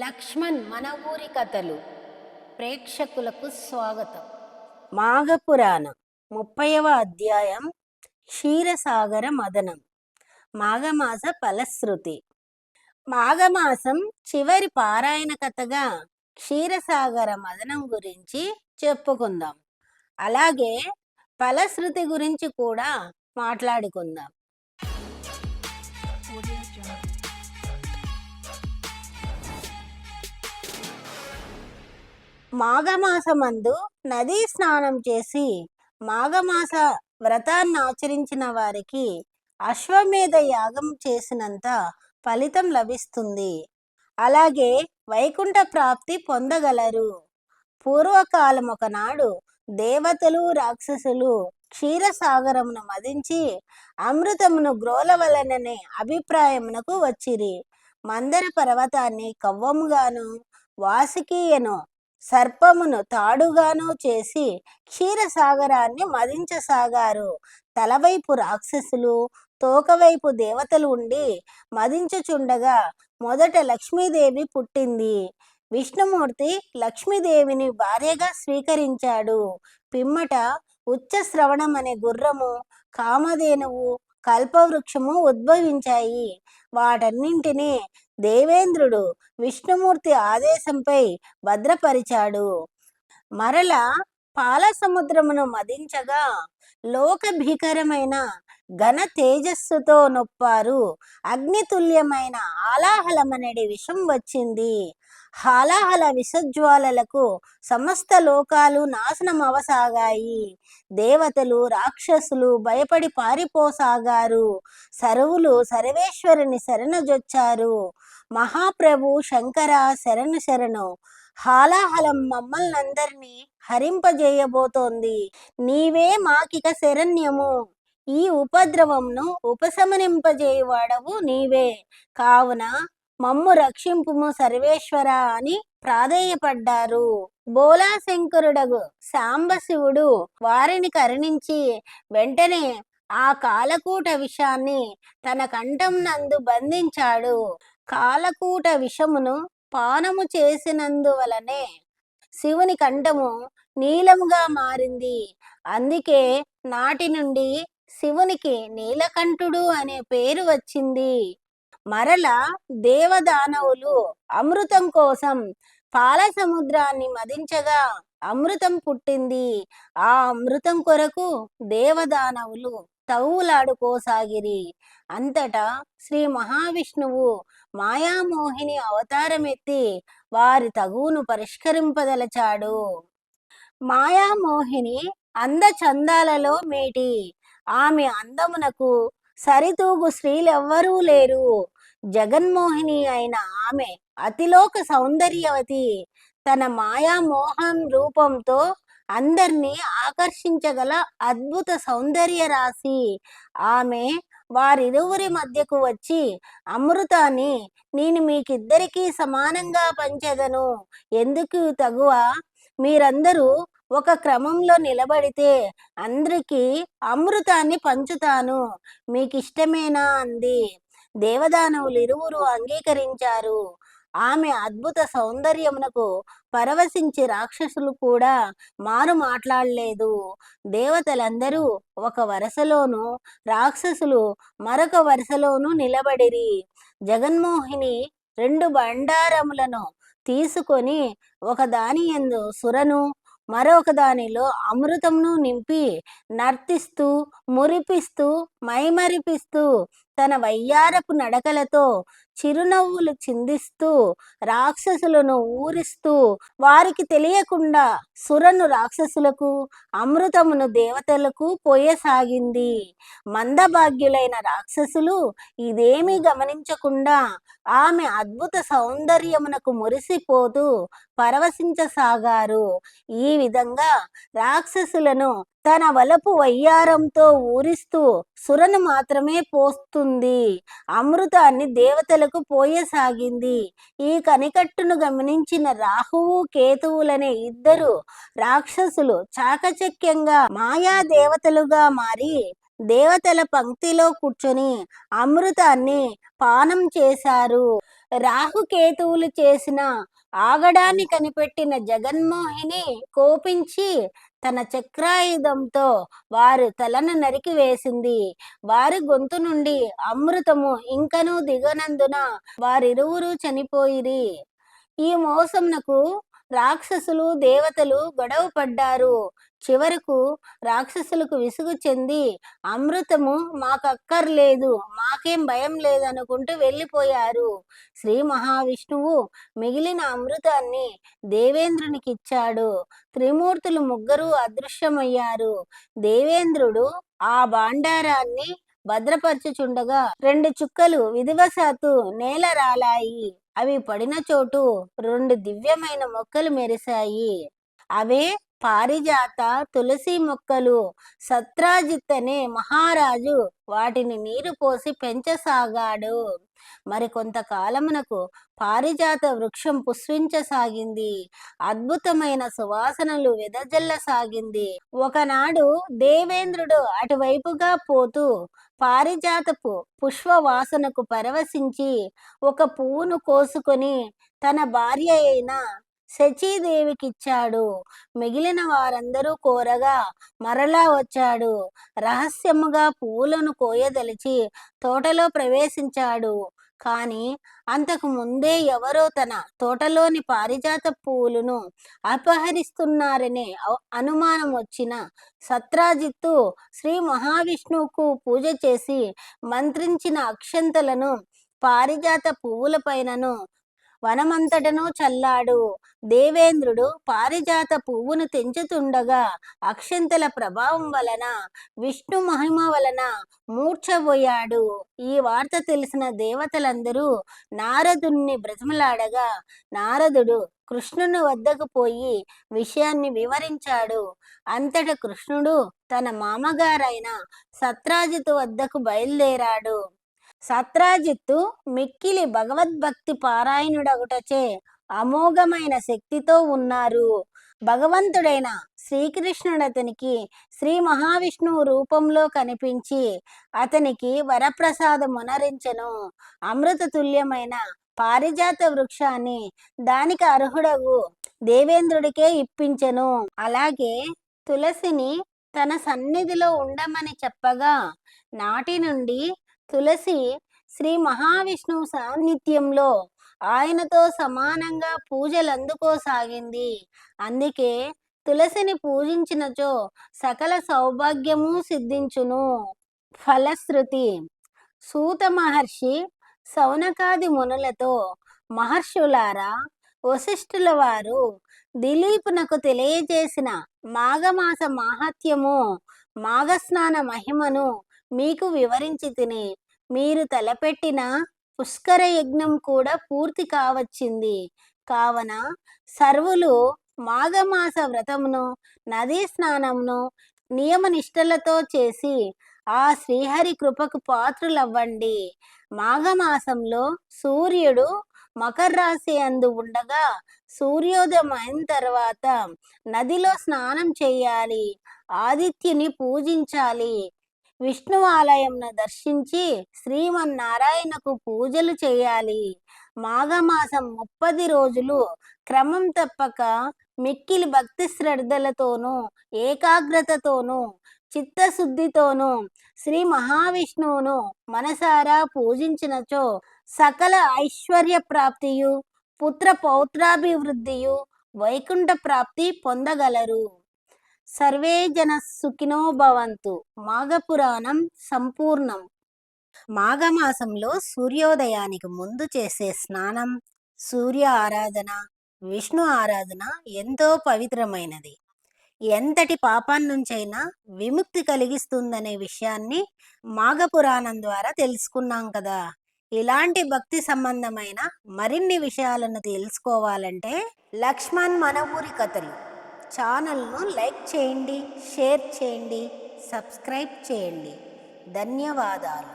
లక్ష్మణ్ మన ఊరి కథలు ప్రేక్షకులకు స్వాగతం. మాఘపురాణం 30వ అధ్యాయం క్షీరసాగర మదనం. మాఘమాస ఫలశ్రుతి. మాఘమాసం చివరి పారాయణ కథగా క్షీరసాగర మదనం గురించి చెప్పుకుందాం. అలాగే ఫలశ్రుతి గురించి కూడా మాట్లాడుకుందాం. మాఘమాసమందు నదీ స్నానం చేసి మాఘమాస వ్రతాన్ని ఆచరించిన వారికి అశ్వమేధ యాగం చేసినంత ఫలితం లభిస్తుంది. అలాగే వైకుంఠ ప్రాప్తి పొందగలరు. పూర్వకాలం ఒకనాడు దేవతలు రాక్షసులు క్షీరసాగరమును మదించి అమృతమును గ్రోలవలననే అభిప్రాయమునకు వచ్చిరి. మందర పర్వతాన్ని కవ్వముగాను వాసుకీయను సర్పమును తాడుగాను చేసి క్షీరసాగరాన్ని మదించసాగారు. తలవైపు రాక్షసులు తోకవైపు దేవతలు ఉండి మదించుచుండగా మొదట లక్ష్మీదేవి పుట్టింది. విష్ణుమూర్తి లక్ష్మీదేవిని భార్యగా స్వీకరించాడు. పిమ్మట ఉచ్చ శ్రవణం అనే గుర్రము, కామధేనువు, కల్పవృక్షము ఉద్భవించాయి. వాటన్నింటినీ దేవేంద్రుడు విష్ణుమూర్తి ఆదేశంపై భద్రపరిచాడు. మరల పాల సముద్రమును మదించగా లోక భీకరమైన ఘన తేజస్సుతో నొప్పారు. అగ్నితుల్యమైన హాలాహలమనేది విషం వచ్చింది. హాలాహల విషజ్వాలలకు సమస్త లోకాలు నాశనం అవసాగాయి. దేవతలు రాక్షసులు భయపడి పారిపోసాగారు. సర్వులు సర్వేశ్వరుని శరణజొచ్చారు. మహాప్రభు శంకర శరణు శరణు. హాలాహలం మమ్మల్నందరినీ హరింపజేయబోతోంది. నీవే మాకిక శరణ్యము. ఈ ఉపద్రవంను ఉపశమనింపజేయవాడవు నీవే. కావున మమ్ము రక్షింపుము సర్వేశ్వర అని ప్రాధేయపడ్డారు. బోలాశంకరుడగు సాంబశివుడు వారిని కరుణించి వెంటనే ఆ కాలకూట విషాన్ని తన కంఠం నందు బంధించాడు. కాలకూట విషమును పానము చేసినందువలనే శివుని కంఠము నీలముగా మారింది. అందుకే నాటి నుండి శివునికి నీలకంఠుడు అనే పేరు వచ్చింది. మరల దేవదానవులు అమృతం కోసం పాల సముద్రాన్ని మదించగా అమృతం పుట్టింది. ఆ అమృతం కొరకు దేవదానవులు తవ్వులాడుకోసాగిరి. అంతటా శ్రీ మహావిష్ణువు మాయామోహిని అవతారమెత్తి వారి తగువును పరిష్కరింపదలచాడు. మాయామోహిని అందచందాలలో మేటి. ఆమె అందమునకు సరితూగు స్త్రీలెవ్వరూ లేరు. జగన్మోహిని అయిన ఆమె అతిలోక సౌందర్యవతి. తన మాయామోహం రూపంతో అందరినీ ఆకర్షించగల అద్భుత సౌందర్య రాశి ఆమె. వారిరువురి మధ్యకు వచ్చి అమృతాన్ని నేను మీకిద్దరికీ సమానంగా పంచెదను. ఎందుకు తగువ? మీరందరూ ఒక క్రమంలో నిలబడితే అందరికీ అమృతాన్ని పంచుతాను. మీకిష్టమేనా అంది. దేవదానవులు ఇరువురు అంగీకరించారు. ఆమె అద్భుత సౌందర్యమునకు పరవశించి రాక్షసులు కూడా మారు మాట్లాడలేదు. దేవతలందరూ ఒక వరుసలోను, రాక్షసులు మరొక వరుసలోను నిలబడిరి. జగన్మోహిని 2 బండారములను తీసుకొని ఒకదాని యందు సురను, మరొక దానిలో అమృతమును నింపి నర్తిస్తూ మురిపిస్తూ మైమరిపిస్తూ తన వయ్యారపు నడకలతో చిరునవ్వులు చిందిస్తూ రాక్షసులను ఊరిస్తూ వారికి తెలియకుండా సురను రాక్షసులకు, అమృతమును దేవతలకు పోయసాగింది. మందభాగ్యులైన రాక్షసులు ఇదేమీ గమనించకుండా ఆమె అద్భుత సౌందర్యమునకు మురిసిపోతూ పరవశించసాగారు. ఈ విధంగా రాక్షసులను తన వలపు వయ్యారంతో ఊరిస్తూ సురను మాత్రమే పోస్తుంది. అమృతాన్ని దేవతలకు పోయసాగింది. ఈ కనికట్టును గమనించిన రాహువు కేతువులనే 2 రాక్షసులు చాకచక్యంగా మాయా దేవతలుగా మారి దేవతల పంక్తిలో కూర్చొని అమృతాన్ని పానం చేశారు. రాహుకేతువులు చేసిన ఆగడాన్ని కనిపెట్టిన జగన్మోహిని కోపించి తన చక్రాయుధంతో వారి తలను నరికి వేసింది. వారి గొంతు నుండి అమృతము ఇంకనూ దిగనందున వారిరువురు చనిపోయిరి. ఈ మోసమునకు రాక్షసులు దేవతలు గొడవ పడ్డారు. చివరకు రాక్షసులకు విసుగు చెంది అమృతము మాకక్కర్లేదు, మాకేం భయం లేదనుకుంటూ వెళ్ళిపోయారు. శ్రీ మహావిష్ణువు మిగిలిన అమృతాన్ని దేవేంద్రునికి ఇచ్చాడు. త్రిమూర్తులు ముగ్గురు అదృశ్యమయ్యారు. దేవేంద్రుడు ఆ భాండారాన్ని భద్రపరచుచుండగా 2 చుక్కలు విధివశాత్తు నేల రాలాయి. అవి పడిన చోటు 2 దివ్యమైన మొక్కలు మెరిశాయి. అవే పారిజాత, తులసి మొక్కలు. సత్రాజిత్ అనే మహారాజు వాటిని నీరు పోసి పెంచసాగాడు. మరి కొంతకాలమునకు పారిజాత వృక్షం పుష్పించసాగింది. అద్భుతమైన సువాసనలు వెదజల్లసాగింది. ఒకనాడు దేవేంద్రుడు అటువైపుగా పోతూ పారిజాతపు పుష్పవాసనకు పరవశించి ఒక పువ్వును కోసుకొని తన భార్య అయిన శచీదేవికిచ్చాడు. మిగిలిన వారందరూ కోరగా మరలా వచ్చాడు. రహస్యముగా పువ్వులను కోయదలిచి తోటలో ప్రవేశించాడు. కాని అంతకు ముందే ఎవరో తన తోటలోని పారిజాత పువ్వులను అపహరిస్తున్నారనే అనుమానం వచ్చిన సత్రాజిత్తు శ్రీ మహావిష్ణువుకు పూజ చేసి మంత్రించిన అక్షంతలను పారిజాత పువ్వుల పైనను వనమంతటను చల్లాడు. దేవేంద్రుడు పారిజాత పువ్వును తెంచుతుండగా అక్షంతల ప్రభావం వలన విష్ణు మహిమ వలన మూర్ఛపోయాడు. ఈ వార్త తెలిసిన దేవతలందరూ నారదుణ్ణి బ్రతిమలాడగా నారదుడు కృష్ణుని వద్దకు పోయి విషయాన్ని వివరించాడు. అంతట కృష్ణుడు తన మామగారైన సత్రాజితు వద్దకు బయలుదేరాడు. సత్రాజిత్తు మిక్కిలి భగవద్భక్తి పారాయణుడగుటచే అమోఘమైన శక్తితో ఉన్నారు. భగవంతుడైన శ్రీకృష్ణుడు అతనికి శ్రీ మహావిష్ణువు రూపంలో కనిపించి అతనికి వరప్రసాదమునరించెను. అమృత తుల్యమైన పారిజాత వృక్షాన్ని దానికి అర్హుడగు దేవేంద్రుడికే ఇప్పించెను. అలాగే తులసిని తన సన్నిధిలో ఉండమని చెప్పగా నాటి నుండి తులసి శ్రీ మహావిష్ణువు సాన్నిధ్యంలో ఆయనతో సమానంగా పూజలందుకోసాగింది. అందుకే తులసిని పూజించినచో సకల సౌభాగ్యము సిద్ధించును. ఫలశ్రుతి. సూత మహర్షి సౌనకాది మునులతో, మహర్షులారా, వశిష్ఠుల వారు దిలీపునకు తెలియజేసిన మాఘమాస మాహాత్మ్యము, మాఘస్నాన మహిమను మీకు వివరించి తిని మీరు తలపెట్టిన పుష్కర యజ్ఞం కూడా పూర్తి కావచ్చింది. కావున సర్వులు మాఘమాస వ్రతమును, నదీ స్నానమును నియమనిష్టలతో చేసి ఆ శ్రీహరి కృపకు పాత్రులవ్వండి. మాఘమాసంలో సూర్యుడు మకర రాశి అందు ఉండగా సూర్యోదయం అయిన తర్వాత నదిలో స్నానం చేయాలి. ఆదిత్యుని పూజించాలి. విష్ణు ఆలయంను దర్శించి శ్రీమన్నారాయణకు పూజలు చేయాలి. మాఘమాసం 30 రోజులు క్రమం తప్పక మిక్కిలి భక్తి శ్రద్ధలతోనూ ఏకాగ్రతతోనూ చిత్తశుద్ధితోనూ శ్రీ మహావిష్ణువును మనసారా పూజించినచో సకల ఐశ్వర్య ప్రాప్తియు, పుత్ర పౌత్రాభివృద్ధియు, వైకుంఠ ప్రాప్తి పొందగలరు. సర్వే జన సుఖినో భవంతు. మాఘపురాణం సంపూర్ణం. మాఘమాసంలో సూర్యోదయానికి ముందు చేసే స్నానం, సూర్య ఆరాధన, విష్ణు ఆరాధన ఎంతో పవిత్రమైనది. ఎంతటి పాపాన్నుంచైనా విముక్తి కలిగిస్తుందనే విషయాన్ని మాఘపురాణం ద్వారా తెలుసుకున్నాం కదా. ఇలాంటి భక్తి సంబంధమైన మరిన్ని విషయాలను తెలుసుకోవాలంటే లక్ష్మణ్ మన ఊరి కథలు ఛానల్ను లైక్ చేయండి, షేర్ చేయండి, సబ్స్క్రైబ్ చేయండి. ధన్యవాదాలు.